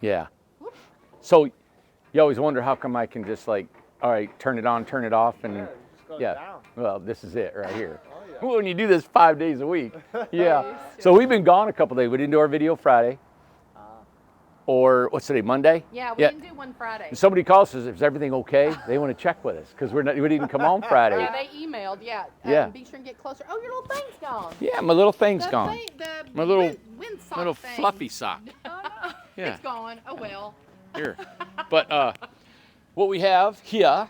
Yeah. So you always wonder how come I can just like, all right, turn it on, turn it off, and Just go yeah. down. Well, this is it right here. Oh, yeah. When you do this 5 days a week. Yeah. So we've been gone a couple days. We didn't do our video Friday. Or what's today, Monday? Yeah, we didn't do one Friday. If somebody calls us, is everything okay? They want to check with us because we didn't come on Friday. Yeah, they emailed. Yeah. Yeah. Be sure and get closer. Oh, your little thing's gone. Yeah, my little thing's The gone. thing- the My little windsock little thing. fluffy sock. Oh, no. Yeah. It's gone. Oh, well. Here. But what we have here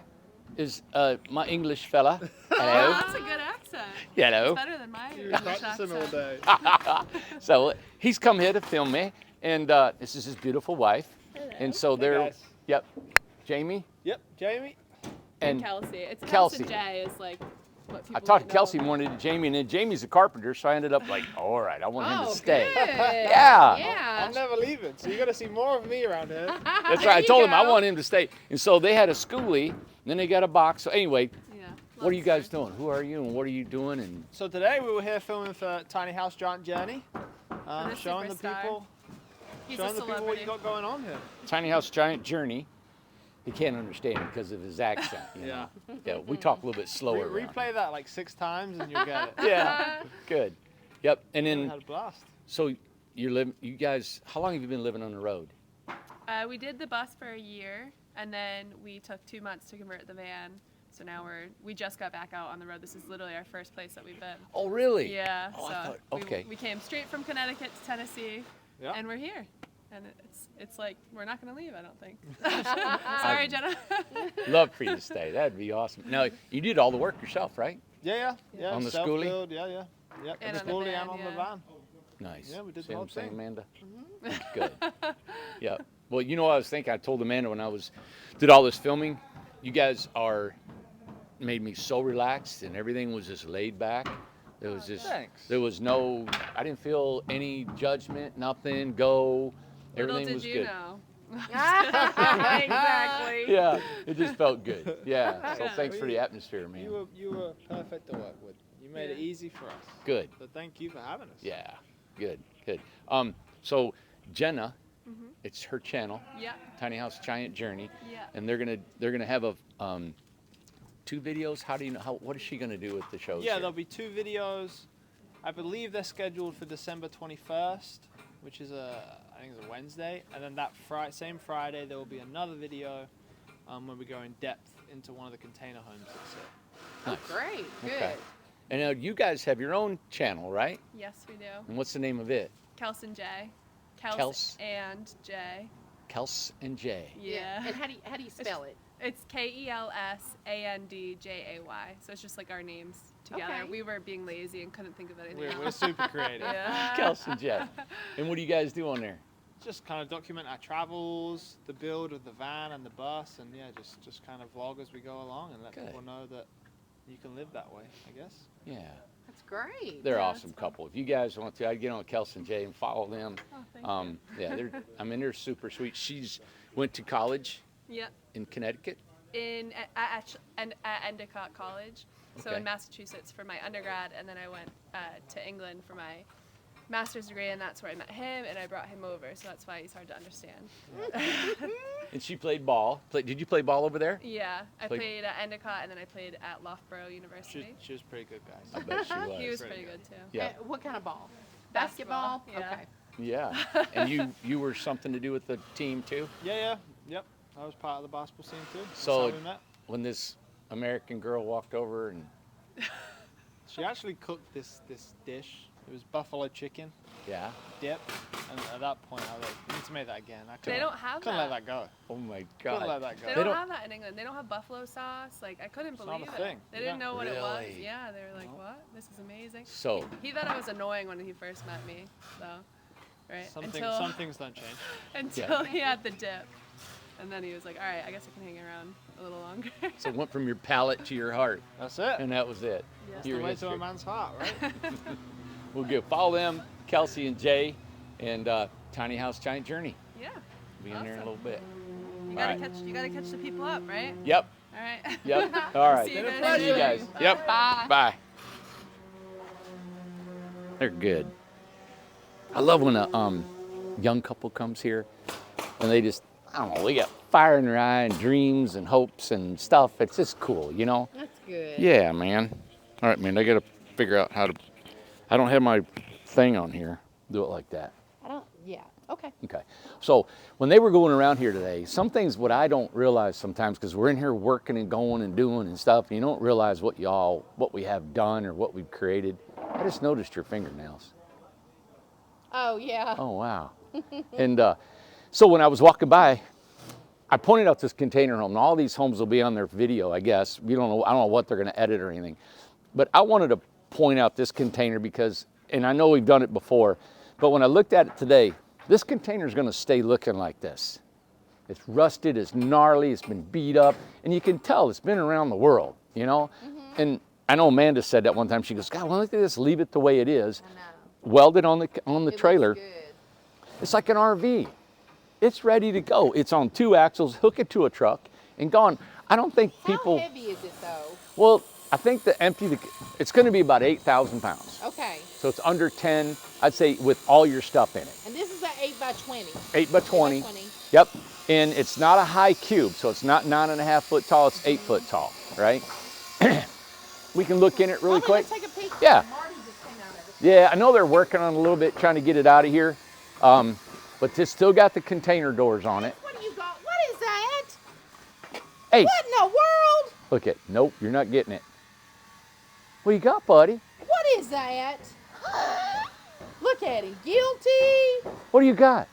is my English fella. Hello. That's a good accent. Hello. It's better than my You're English practicing all accent. day. So he's come here to film me, and this is his beautiful wife. And so they're, guys. yep, Jamie Yep, Jamie. and Kelsey. It's Kelsey. Kelsey J is like what people I talked to might Kelsey know. more than Jamie, and then Jamie's a carpenter, so I ended up like, all right, I want him Oh, to stay. good. Yeah. Yeah. I'm never leaving, so you're gonna see more of me around here. That's There right. I you told him I go. want him to stay. And so they had a schoolie, and then they got a box. So anyway, Yeah. what are you guys doing? Who are you, and what are you doing? And So today we were here filming for Tiny House Giant Journey, the showing the superstar. people, He's showing a the people what celebrity. you got going on here. Tiny House Giant Journey. He can't understand it because of his accent. You know? Yeah. We talk a little bit slower. around Replay that like 6 times and you'll get it. here. Yeah. Good. Yep. And We then had a blast. so you guys. How long have you been living on the road? We did the bus for a year, and then we took 2 months to convert the van. So now we just got back out on the road. This is literally our first place that we've been. Oh, really? Yeah. Oh, so I thought, okay. we came straight from Connecticut to Tennessee, Yeah. and we're here. And it's like we're not gonna leave. I don't think. Sorry, Jenna. Love for you to stay. That'd be awesome. Now you did all the work yourself, right? Yeah. On the schoolie? self-build, yeah. Yep, And the on the schoolie van, and on the yeah. van. Nice. Yeah, we did See the what whole I'm saying, thing. Amanda? Good. Yeah. Well, you know what I was thinking? I told Amanda when did all this filming, you guys made me so relaxed and everything was just laid back. There was just, Thanks. there was no, I didn't feel any judgment, nothing, go. Little Everything did was you good. know. Exactly. Yeah, it just felt good. Yeah. So Yeah. thanks for the atmosphere, man. You were perfect to work with. You made it Yeah. easy for us. Good. So thank you for having us. Yeah. Good. Good. So Jenna, Mm-hmm. it's her channel, Yeah. Tiny House Giant Journey, Yeah. and they're gonna have a 2 videos. How do you know? What is she gonna do with the shows? Yeah, here? there'll be 2 videos. I believe they're scheduled for December 21st, which is I think it's a Wednesday. And then that same Friday, there will be another video where we go in depth into one of the container homes that's here. Oh, great. Good. Okay. And now you guys have your own channel, right? Yes, we do. And what's the name of it? Kels and J. Kels. and J. Kels and Jay. Yeah. And how do you spell it? It's KELSANDJAY. So it's just like our names together. Okay. We were being lazy and couldn't think of anything We're else. super creative. Yeah. Kels and Jay. And what do you guys do on there? Just kind of document our travels, the build of the van and the bus, and yeah, just kind of vlog as we go along and let Good. people know that you can live that way, I guess. Yeah. That's great. They're Yeah, awesome it's fun. couple. If you guys want to, I'd get on Kels and Jay and follow them. Oh, thank you. Yeah, they're super sweet. She's went to college Yeah. in Connecticut. At Endicott College, so Okay. in Massachusetts for my undergrad, and then I went to England for my master's degree, and that's where I met him, and I brought him over, so that's why he's hard to understand. And she played ball. Did you play ball over there? Yeah, I Like- played at Endicott, and then I played at Loughborough University. She was pretty good, guys. I bet she was. He was Pretty pretty good. good too. Yeah. What kind of ball? Basketball, yeah. Okay. Yeah. And you were something to do with the team too? Yep. I was part of the basketball team too. That's So- how we met. When this American girl walked over and She actually cooked this dish. It was buffalo chicken yeah. dip, and at that point I was like, "You need to make that again." I They couldn't, don't have couldn't that. let that go. Oh my Couldn't let God. that go. They They don't don't- have that in England. They don't have buffalo sauce. Like I couldn't It's not believe a it. thing. They didn't Yeah. know what it was. Really? Yeah, they were like, "What? This is amazing." So He thought I was annoying when he first met me, so right Some until things don't change. until he had the dip, and then he was like, "All right, I guess I can hang around a little longer." so it went from your palate to your heart, That's it. and that was it. Yeah. That's Your the way to a history. man's heart, right? We'll go follow them, Kelsey and Jay, and Tiny House Giant Journey. Yeah, Be in there in a Awesome. little bit. you All gotta right. catch the people up, right? Yep. All right. Yep. All right. See you Been a guys. See you guys. soon. Yep. Bye. Bye. They're good. I love when young couple comes here, and they just, I don't know, they got fire in their eye and dreams and hopes and stuff. It's just cool, you know? That's good. Yeah, man. All right, man, I got to figure out how to, I don't have my thing on here. Do it like that. Yeah, okay. Okay. So when they were going around here today, some things what I don't realize sometimes, because we're in here working and going and doing and stuff, and you don't realize what we have done or what we've created. I just noticed your fingernails. Oh, yeah. Oh, wow. And so when I was walking by, I pointed out this container home. And all these homes will be on their video, I guess. I don't know what they're going to edit or anything. But I wanted to point out this container because, and I know we've done it before, but when I looked at it today, this container is going to stay looking like this. It's rusted, it's gnarly, it's been beat up, and you can tell it's been around the world, you know? And I know Amanda said that one time. She goes, God, well, look at this, leave it the way it is. I know. Welded on the It trailer. looks good. It's like an RV. It's ready to go. It's on 2 axles, hook it to a truck, and gone. I don't think people. How heavy is it, though? Well, I think it's going to be about 8,000 pounds. Okay. So it's under 10, I'd say, with all your stuff in it. And this is an 8x20. 8 by 20. 8x20. Yep. And it's not a high cube, so it's not 9.5 foot tall. It's 8 foot tall, right? We can look in it really quick. Let's take a peek. Yeah. Marty just came out of it. Yeah, I know they're working on it a little bit, trying to get it out of here. But it's still got the container doors on it. What do you got? What is that? Hey, What in the world? look it. Nope, you're not getting it. What you got, buddy? What is that? Look at him. Guilty. What do you got?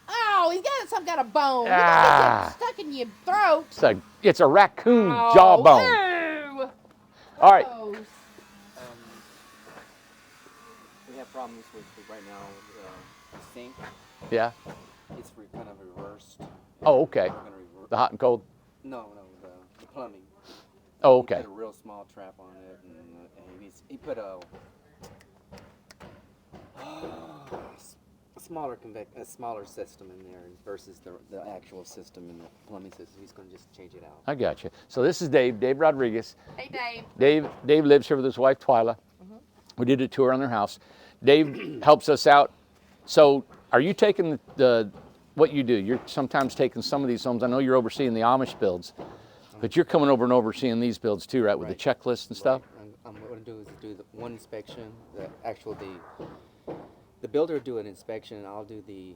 Oh, he's got some kind of bone. Ah. It's stuck in your throat. It's a raccoon Oh, jawbone. ew. All right. Gross. We have problems with right now with the sink. Yeah. It's kind of reversed. Oh, okay. We're gonna The hot and cold. No, the plumbing. Oh, He okay. put a real small trap on it, and he put a smaller system in there versus the actual system in the plumbing system. He's going to just change it out. I got you. So this is Dave Rodriguez. Hey, Dave. Dave lives here with his wife Twyla. We did a tour on their house. Dave helps us out. So are you taking what you do? You're sometimes taking some of these homes. I know you're overseeing the Amish builds, but you're coming over and overseeing these builds too, right? With the checklist and stuff. I'm going to do is do the one inspection. The builder will do an inspection, and I'll do the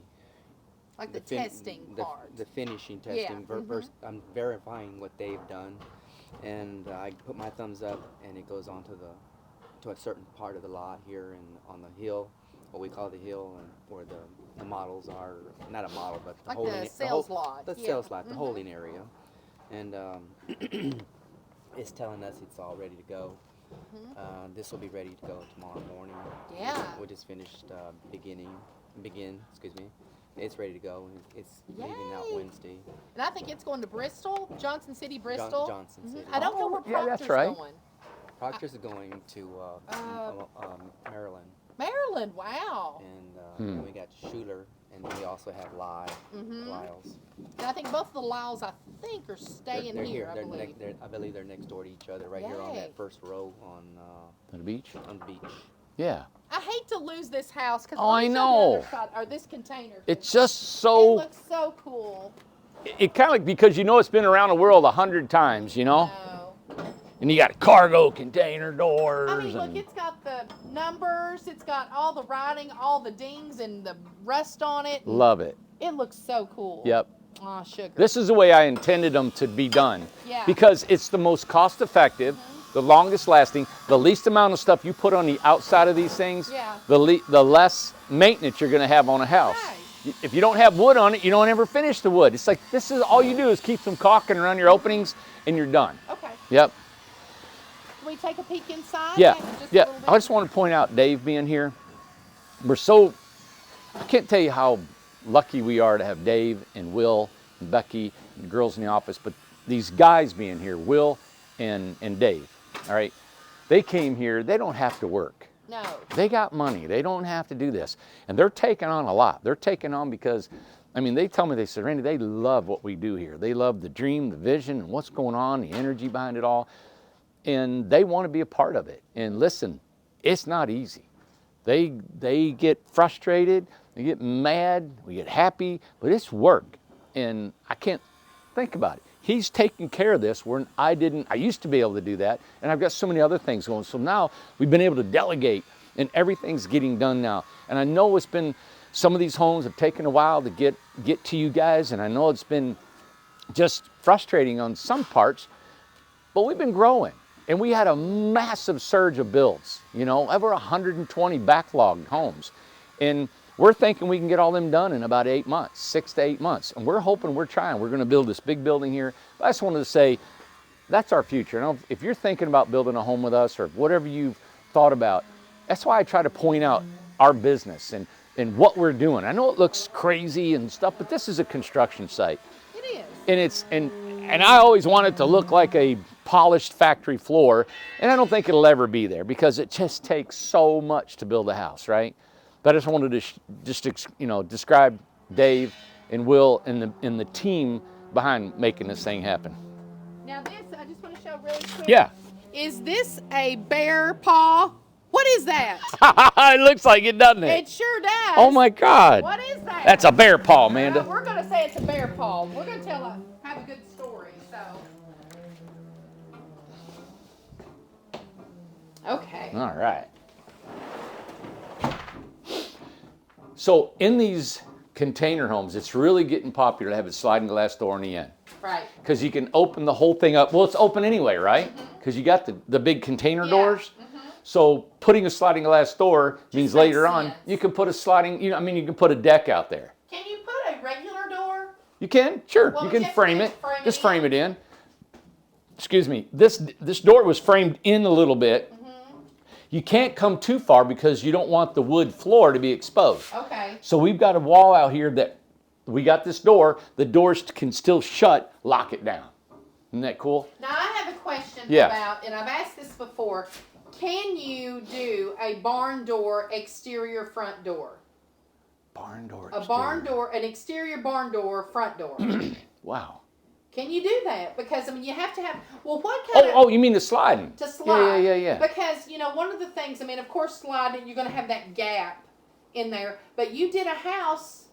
Testing part. the finishing testing. Yeah, I'm verifying what they've done, and I put my thumbs up, and it goes on to a certain part of the lot here and on the hill, what we call the hill, and where the models are, not a model, but the Like holding the sales lot. The Yeah. sales lot, the holding area, and it's telling us it's all ready to go. This will be ready to go tomorrow morning. Yeah. We just finished excuse me. It's ready to go, and it's leaving out Yay. Wednesday. And I think it's going to Bristol, Johnson City, Bristol. Johnson City. I don't know where yeah, Proctor's that's right. going. Proctor's going to Maryland, Maryland, wow. and then we got Schuler, and then we also have Lyles. And I think both of the Lyles, I think, are staying They're here, I They're believe. I believe they're next door to each other, right here on Yay. that first row on On the beach. the beach. Yeah. I hate to lose this house because Oh, I know. or this container. It's just It so. looks so cool. It kind of like, because you know it's been around the world 100 times, you know, No. and you got cargo container doors. I mean, look, and it's got the numbers, it's got all the writing, all the dings and the rust on it. love it. It looks so cool. Yep. Aw, sugar. This is the way I intended them to be done. Yeah. Because it's the most cost effective, the longest lasting, the least amount of stuff you put on the outside of these things, Yeah. the less maintenance you're going to have on a house. Right. If you don't have wood on it, you don't ever finish the wood. It's like, this is all you do is keep some caulking around your openings and you're done. Okay. Yep. Can we take a peek inside? Yeah. Just a Yeah. little bit? I just want to point out Dave being here. I can't tell you how lucky we are to have Dave and Will and Becky and the girls in the office, but these guys being here, Will and Dave, all right, they came here, they don't have to work. No. They got money, they don't have to do this. And they're taking on a lot. They're taking on because, I mean, they tell me, they said, Randy, they love what we do here. They love the dream, the vision, and what's going on, the energy behind it all. And they want to be a part of it. And listen, it's not easy. They get frustrated We get mad, we get happy, but it's work. And I can't think about it. He's taking care of this when I used to be able to do that, and I've got so many other things going. So now we've been able to delegate, and everything's getting done now. And I know it's been, some of these homes have taken a while to get to you guys, and I know it's been just frustrating on some parts, but we've been growing. And we had a massive surge of builds, you know, over 120 backlogged homes. And we're thinking we can get all them done in about 8 months, 6 to 8 months. And we're hoping, we're trying. We're going to build this big building here. But I just wanted to say, that's our future. You know, if you're thinking about building a home with us or whatever you've thought about, that's why I try to point out our business and what we're doing. I know it looks crazy and stuff, but this is a construction site. It is. And it's and I always want it to look like a polished factory floor, and I don't think it'll ever be there because it just takes so much to build a house, right? But I just wanted to describe Dave and Will and the team behind making this thing happen. Now this, I just want to show really quick. Yeah. Is this a bear paw? What is that? It looks like it, doesn't it? It sure does. Oh my God. What is that? That's a bear paw, Amanda. We're going to say it's a bear paw. We're going to have a good story. Okay. All right. So in these container homes, it's really getting popular to have a sliding glass door on the end. Right. Because you can open the whole thing up. Well, it's open anyway, right? Because you got the big container doors. So putting a sliding glass door means later on you can put a sliding, you can put a deck out there. Can you put a regular door? You can, sure. Well, you can frame it. Just frame it in. in. Excuse me. This door was framed in a little bit. You can't come too far because you don't want the wood floor to be exposed. Okay. So we've got a wall out here that we got this door. The doors can still shut, lock it down. Isn't that cool? Now I have a question Yeah. about, and I've asked this before, can you do a barn door exterior front door? Barn door. A barn door, an exterior barn door front door. Wow. Can you do that? Because, you have to have, well, what kind of... Oh, you mean the sliding? To slide. Yeah. Because, one of the things, of course, sliding, you're going to have that gap in there. But you did a house,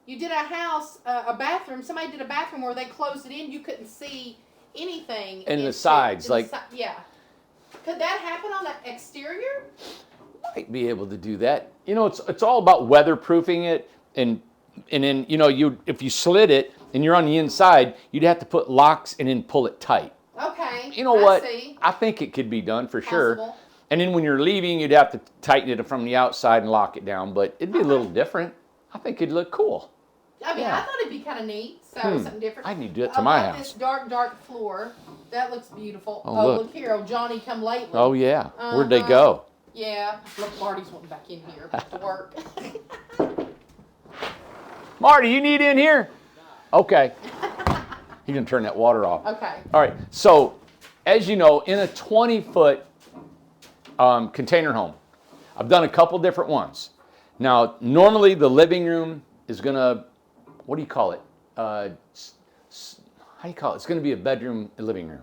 a bathroom, somebody did a bathroom where they closed it in, you couldn't see anything. And the sides, yeah. Could that happen on the exterior? Might be able to do that. It's all about weatherproofing it, and then if you slid it and you're on the inside, you'd have to put locks and then pull it tight. Okay. You know what? See. I think it could be done for sure. Possible. And then when you're leaving, you'd have to tighten it from the outside and lock it down, but it'd be a little different. I think it'd look cool. I thought it'd be kind of neat. So something different. I need to do it to my house. This dark floor. That looks beautiful. Oh, look here. Oh, Johnny come lately. Oh, yeah. Where'd they go? Yeah. Look, Marty's wanting back in here to work. Marty, you need in here? Okay. He's going to turn that water off. Okay. All right. So, as you know, in a 20-foot container home, I've done a couple different ones. Now, normally the living room is going to, what do you call it? How do you call it? It's going to be a bedroom, a living room.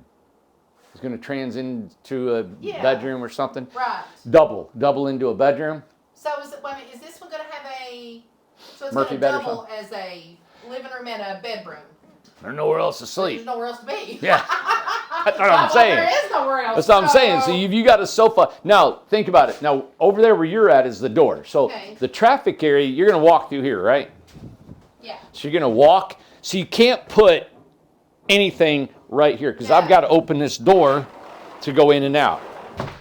It's going to trans into a bedroom or something. Right. Double into a bedroom. So is this one going to have a? So it's Murphy going to bed or double as a living room and a bedroom. There's nowhere else to sleep. There's nowhere else to be. Yeah. That's what I'm saying. There is nowhere else. That's what I'm saying. So you got a sofa. Now, think about it. Now, over there where you're at is the door. So the traffic area, you're going to walk through here, right? Yeah. So you're going to walk. So you can't put anything right here because I've got to open this door to go in and out.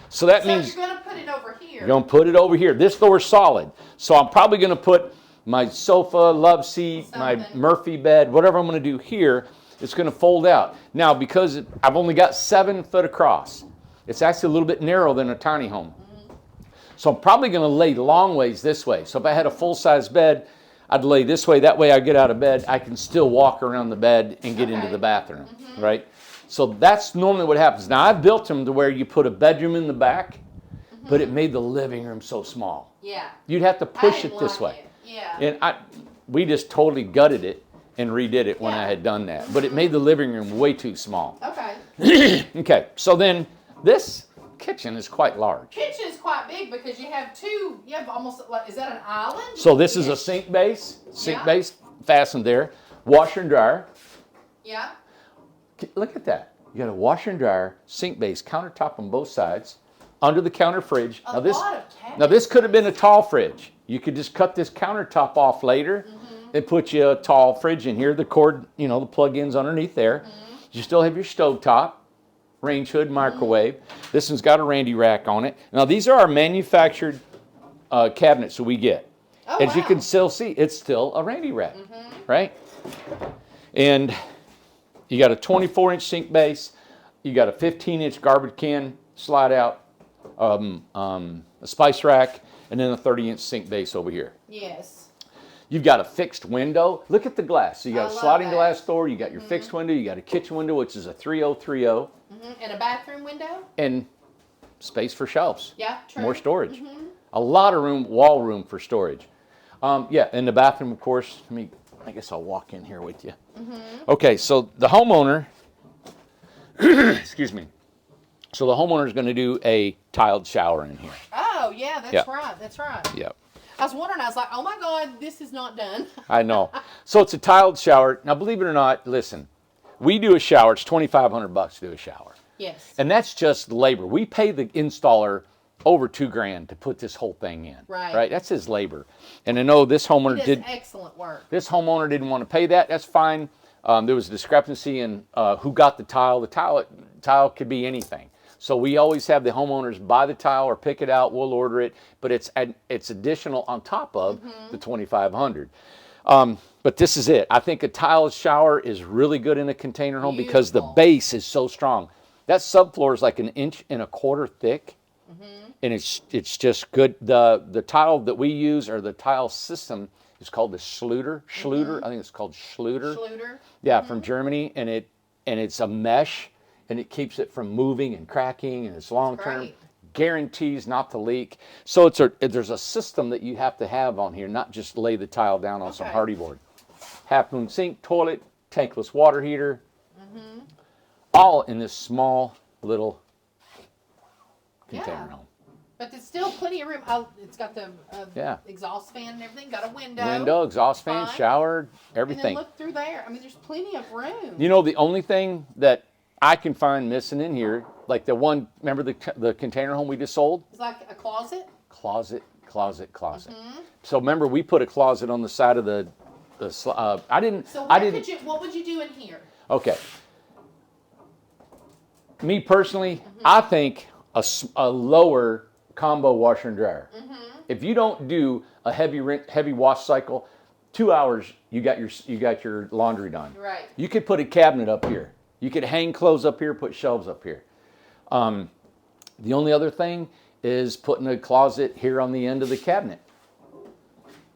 So that means you're going to put it over here. you're going to put it over here. This door's solid. So I'm probably going to put my sofa, love seat, my Murphy bed, whatever I'm going to do here, it's going to fold out. Now, because I've only got 7 foot across, it's actually a little bit narrower than a tiny home. So I'm probably going to lay long ways this way. So if I had a full-size bed, I'd lay this way. That way I get out of bed, I can still walk around the bed and get into the bathroom, right? So that's normally what happens. Now, I've built them to where you put a bedroom in the back, but it made the living room so small. Yeah. You'd have to push it this way. Yeah. And we just totally gutted it and redid it when I had done that. But it made the living room way too small. Okay. Okay, so then this kitchen is quite large. Kitchen is quite big because you have two. You have almost like, is that an island? So this is a sink base. Sink base fastened there. Washer and dryer. Yeah. Look at that. You got a washer and dryer, sink base, countertop on both sides, under the counter fridge. A lot of cabinets. Now this could have been a tall fridge. You could just cut this countertop off later and put you a tall fridge in here. The cord, you know, the plug-in's underneath there. You still have your stove top, range hood, microwave. This one's got a Randy rack on it. Now these are our manufactured cabinets that we get. Oh, As you wow. can still see, it's still a Randy rack, right? And you got a 24-inch sink base. You got a 15-inch garbage can slide out, a spice rack, and then a 30-inch sink base over here. Yes. You've got a fixed window. Look at the glass. So you got I a love sliding that. glass door. You got your fixed window. You got a kitchen window, which is a 3030, And a bathroom window. and space for shelves. Yeah. True. More storage. A lot of room, wall room for storage. Yeah, and the bathroom, of course. I guess I'll walk in here with you. Okay, so the homeowner, excuse me. So the homeowner is going to do a tiled shower in here. Oh yeah, that's Yeah. right. That's right. Yep. I was wondering. I was like, oh my God, this is not done. I know. So it's a tiled shower. Now, believe it or not, listen, we do a shower. It's $2,500 to do a shower. Yes. And that's just labor. We pay the installer over $2,000 to put this whole thing in. Right. That's his labor. And I know this homeowner He does excellent work. This homeowner didn't want to pay that. That's fine. There was a discrepancy in who got the tile. The tile could be anything. So we always have the homeowners buy the tile or pick it out. We'll order it, but it's additional on top of the $2,500. But this is it. I think a tile shower is really good in a container home because the Beautiful. base is so strong. That subfloor is like 1.25 inches thick, and it's just good. The tile that we use, or the tile system, is called the Schluter. I think it's called Schluter. Schluter. Yeah, from Germany, and it's a mesh, and it keeps it from moving and cracking, and it's long term. Great. Guarantees not to leak. So there's a system that you have to have on here, not just lay the tile down on some Okay. hardy board. Half moon sink, toilet, tankless water heater, all in this small little container Yeah. home. But there's still plenty of room. Oh, it's got the Yeah. exhaust fan and everything. Got a window. Window, exhaust fan, Fine. shower, And everything. then look through there. I mean, there's plenty of room. You know, the only thing that I can find missing in here, like the one, remember the container home we just sold? It's like a closet. Closet. So remember, we put a closet on the side of the I didn't. So what would you do in here? Okay. Me personally, I think a lower combo washer and dryer. If you don't do a heavy wash cycle, 2 hours you got your laundry done. Right. You could put a cabinet up here. You could hang clothes up here, put shelves up here. The only other thing is putting a closet here on the end of the cabinet.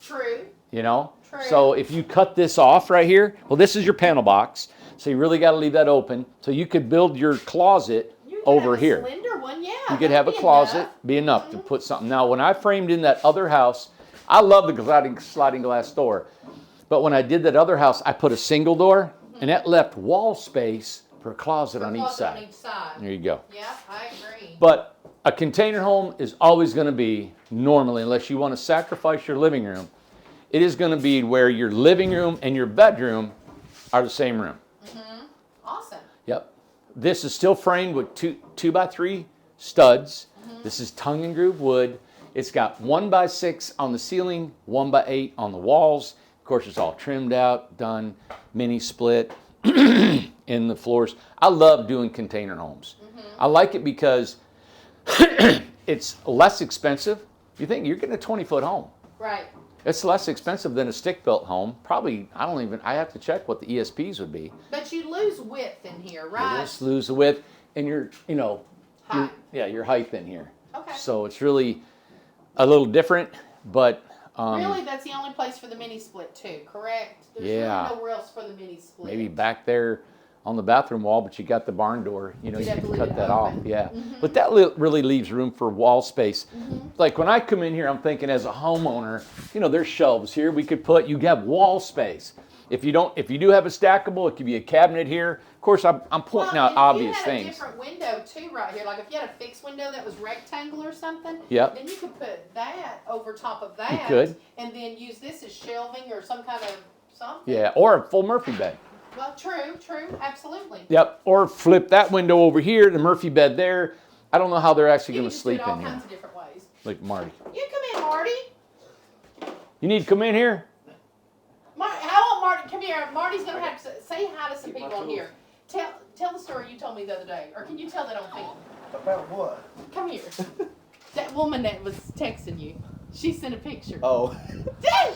True. You know? True. So if you cut this off right here, well, this is your panel box. So you really got to leave that open. So you could build your closet You could over have a here. slender one, yeah. You could that'd have a be closet, enough. be enough to put something. Now, when I framed in that other house, I love the sliding glass door. But when I did that other house, I put a single door, and that left wall space for a closet on each Closet side. on each side. There you go. Yeah, I agree. But a container home is always going to be, normally, unless you want to sacrifice your living room, it is going to be where your living room and your bedroom are the same room. Awesome. Yep. This is still framed with 2x3 studs. This is tongue and groove wood. It's got 1x6 on the ceiling, 1x8 on the walls. Of course, it's all trimmed out, done, mini split in the floors. I love doing container homes. I like it because it's less expensive. You think you're getting a 20-foot home. Right. It's less expensive than a stick-built home. Probably, I have to check what the ESPs would be. But you lose width in here, right? You just lose the width and your Height. your height in here. Okay. So it's really a little different, but Really, that's the only place for the mini split too, correct? There's Yeah. really nowhere else for the mini split. maybe back there on the bathroom wall, but you got the barn door. You You'd have to can leave cut it that off. open. Yeah. But that really leaves room for wall space. Like when I come in here, I'm thinking as a homeowner, there's shelves here. You have wall space. If you do have a stackable, it could be a cabinet here. Of course, I'm pointing out and obvious if you had things. a different window too, right here. Like if you had a fixed window that was rectangle or something, Yep. then you could put that over top of that. You could. And then use this as shelving or some kind of something. Yeah, or a full Murphy bed. Well, true, absolutely. Yep. Or flip that window over here, the Murphy bed there. I don't know how they're actually You going can to just do it sleep all in here. kinds of different ways. Like Marty. You come in, Marty. You need to come in here? How old Marty? Come here. Marty's gonna have to say hi to some people on here. Tell the story you told me the other day, or can you tell that on film? About what? Come here. That woman that was texting you, she sent a picture. Oh.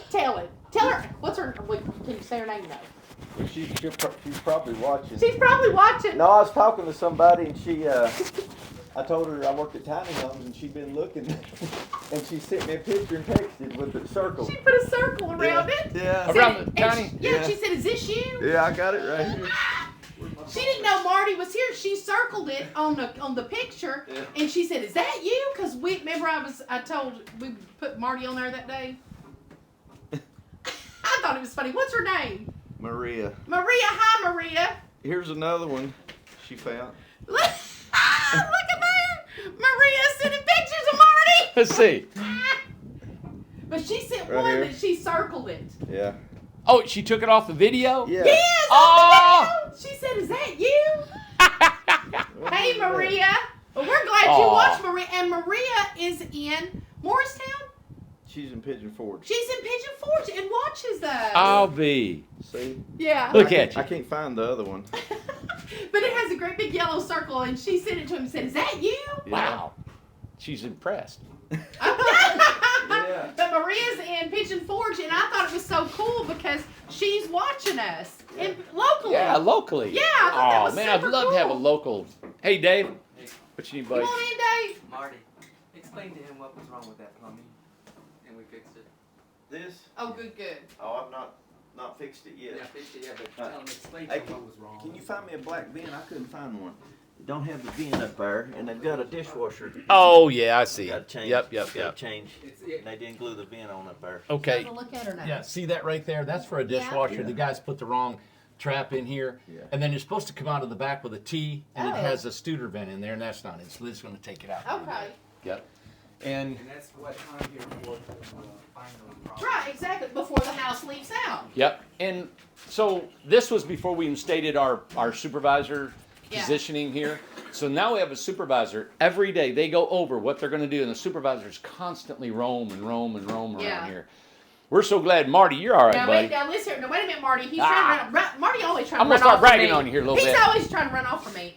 Tell it. Tell her. What's her? Can you say her name though? She's probably watching. She's probably watching. No, I was talking to somebody and she, I told her I worked at Tiny Homes and she'd been looking and she sent me a picture and texted with the circle. She put a circle around it. Yeah. Around Said- the tiny. and she said, "Is this you?" Yeah, I got it right here. She didn't know Marty was here. She circled it on the picture, Yeah. and she said, "Is that you?" Because remember I told we put Marty on there that day. I thought it was funny. What's her name? Maria. Maria. Hi, Maria. Here's another one she found. Look at that. Maria sending pictures of Marty. Let's see. But she sent Right one here. that she circled it. Yeah. Oh, she took it off the video? Yeah. Yes. Oh! on the video. She said, "Is that you?" Hey, Maria. Well, we're glad you Aw. watched Maria. And Maria is in Morristown. She's in Pigeon Forge. She's in Pigeon Forge and watches us. I'll be. See? Yeah. Look at I you. can't find the other one. But it has a great big yellow circle, and she sent it to him and said, "Is that you?" Wow. She's impressed. Yeah. But Maria's in Pigeon Forge, and I thought it was so cool because she's watching us locally. Yeah, locally. Yeah, I thought that was man, I'd super love to have a cool. local. Hey, Dave. What you need, Come buddy? on in, Dave. Marty, explain to him what was wrong with that plumbing, and we fixed it. This? Oh, good. Oh, I've not fixed it yet. Fixed it, yeah, but tell tell him, explain Hey, to him what was wrong. Can you find me a black bin? I couldn't find one. It don't have the bin up there, and they've got a dishwasher. Oh, yeah, I see. Got to change. Yep. Got to change. It's, And they didn't glue the bin on up there. Okay. Have a look at her now. Yeah, see that right there? That's for a dishwasher. Yeah. The guys put the wrong trap in here. Yeah. And then you're supposed to come out of the back with a T, and it Oh. has a Studer vent in there, and that's not it. So Liz's going to take it out. Okay. Yep. And, and that's what I'm here for, find those problems. Right, exactly. Before the house leaks out. yep. And so this was before we instated our supervisor Yeah. positioning here. So now we have a supervisor. Every day they go over what they're going to do, and the supervisors constantly roam around Yeah. here. We're so glad, Marty, you're all right, Now, buddy. now listen. Now, wait a minute, Marty. He's Ah. trying to run. Marty always trying I'm to gonna run start off bragging from me. on you here a little He's bit. always trying to run off from me.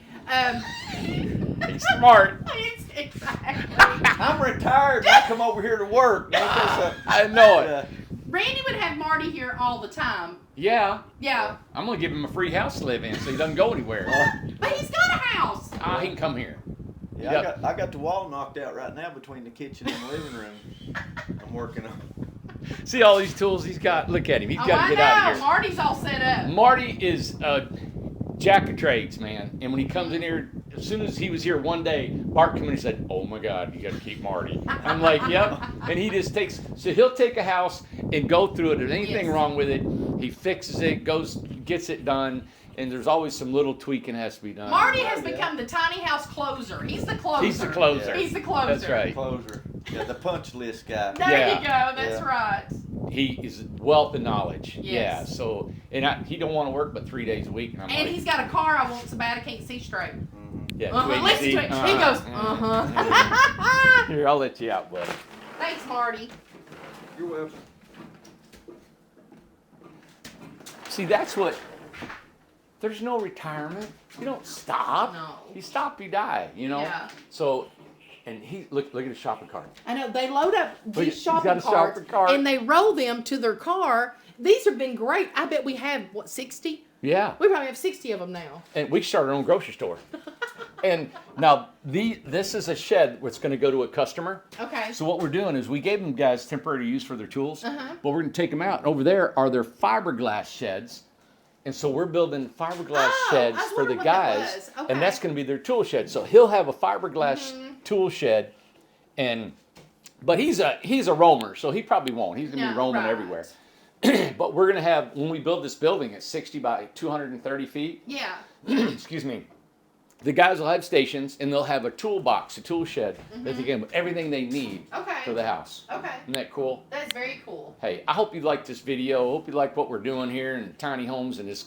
He's smart. Exactly. I'm retired. I come over here to work. I know it. Randy would have Marty here all the time. Yeah. Yeah, I'm going to give him a free house to live in so he doesn't go anywhere. but he's got a house. He can come here. Yeah, Yep. I got the wall knocked out right now between the kitchen and the living room. I'm working on. See all these tools he's got? Look at him. He's Oh, got I to get know. out of here. Marty's all set up. Marty is a jack of trades, man. And when he comes in here, as soon as he was here one day, Bart came in and said, "Oh my God, you got to keep Marty." I'm like, "Yep." And he just takes, so he'll take a house and go through it. If there's anything Yes. wrong with it, he fixes it, gets it done. And there's always some little tweaking has to be done. Marty has become the tiny house closer. He's the closer. He's the closer. He's the closer. That's right. Closer. Yeah, the punch list guy. There Yeah. you go. That's Yeah. right. He is wealth of knowledge. Yes. Yeah. So, and he don't want to work but 3 days a week. And I'm And like, he's got a car I want so bad I can't see straight. yeah, Listen Twiggy, to it. see? He goes, Here, I'll let you out, buddy. Thanks, Marty. You're welcome. See, that's what. There's no retirement. You don't stop. No. You stop, you die. You know. Yeah. So, and look at his shopping cart. I know they load up these He's shopping got a carts shopping cart. and they roll them to their car. These have been great. I bet we have 60. Yeah. We probably have 60 of them now. And we started our own grocery store. And now this is a shed that's going to go to a customer. Okay. So what we're doing is we gave them guys temporary use for their tools, Uh-huh. but we're going to take them out. And over there are their fiberglass sheds. And so we're building fiberglass Oh, sheds I was for the wondering what that guys, was. Okay. and that's going to be their tool shed. So he'll have a fiberglass tool shed, but he's a roamer, so he probably won't. He's going to Yeah, be roaming right. everywhere. But we're gonna have, when we build this building at 60 by 230 feet, Yeah. excuse me, the guys will have stations and they'll have a toolbox, a tool shed that they can with everything they need Okay. for the house. Okay. Isn't that cool? That's very cool. Hey, I hope you liked this video. I hope you like what we're doing here in tiny homes in this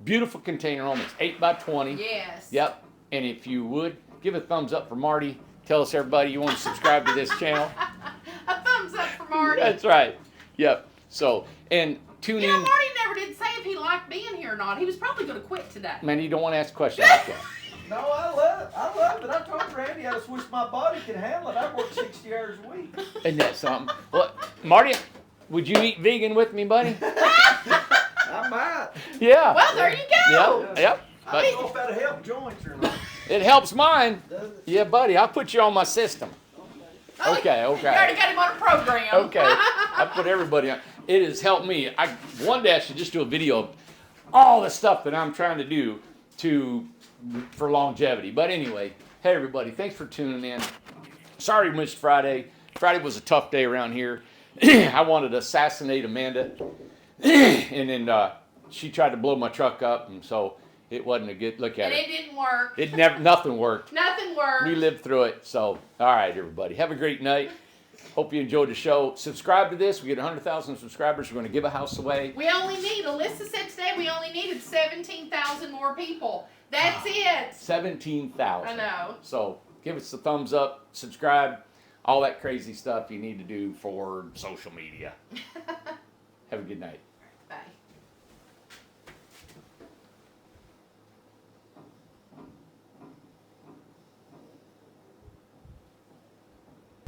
beautiful container home. It's 8 by 20. Yes. Yep. And if you would, give a thumbs up for Marty. Tell us, everybody, you want to subscribe to this channel. A thumbs up for Marty. That's right. Yep. So, and tune You know, in. Marty never did say if he liked being here or not. He was probably going to quit today. Man, you don't want to ask questions like that. No, I love it. I told Randy I just wish my body could handle it. I work 60 hours a week. Isn't that something? Well, Marty, would you eat vegan with me, buddy? I might. Yeah. Well, there you go. Yep. Yep. I don't know if that'll help joints or not. It helps mine. Does it? Yeah, buddy. I'll put you on my system. Oh, Okay. You already got him on a program. Okay. I put everybody on. It has helped me. One day I should just do a video of all the stuff that I'm trying to do for longevity. But anyway, hey everybody, thanks for tuning in. Sorry we missed Friday. Friday was a tough day around here. I wanted to assassinate Amanda, and then she tried to blow my truck up, and so it wasn't a good look at And it. it didn't work. Nothing worked. Nothing worked. We lived through it. So, all right, everybody. Have a great night. Hope you enjoyed the show. Subscribe to this. We get 100,000 subscribers. We're going to give a house away. We only need, Alyssa said today, we only needed 17,000 more people. That's it. 17,000. I know. So, give us a thumbs up, subscribe, all that crazy stuff you need to do for social media. Have a good night. Bye.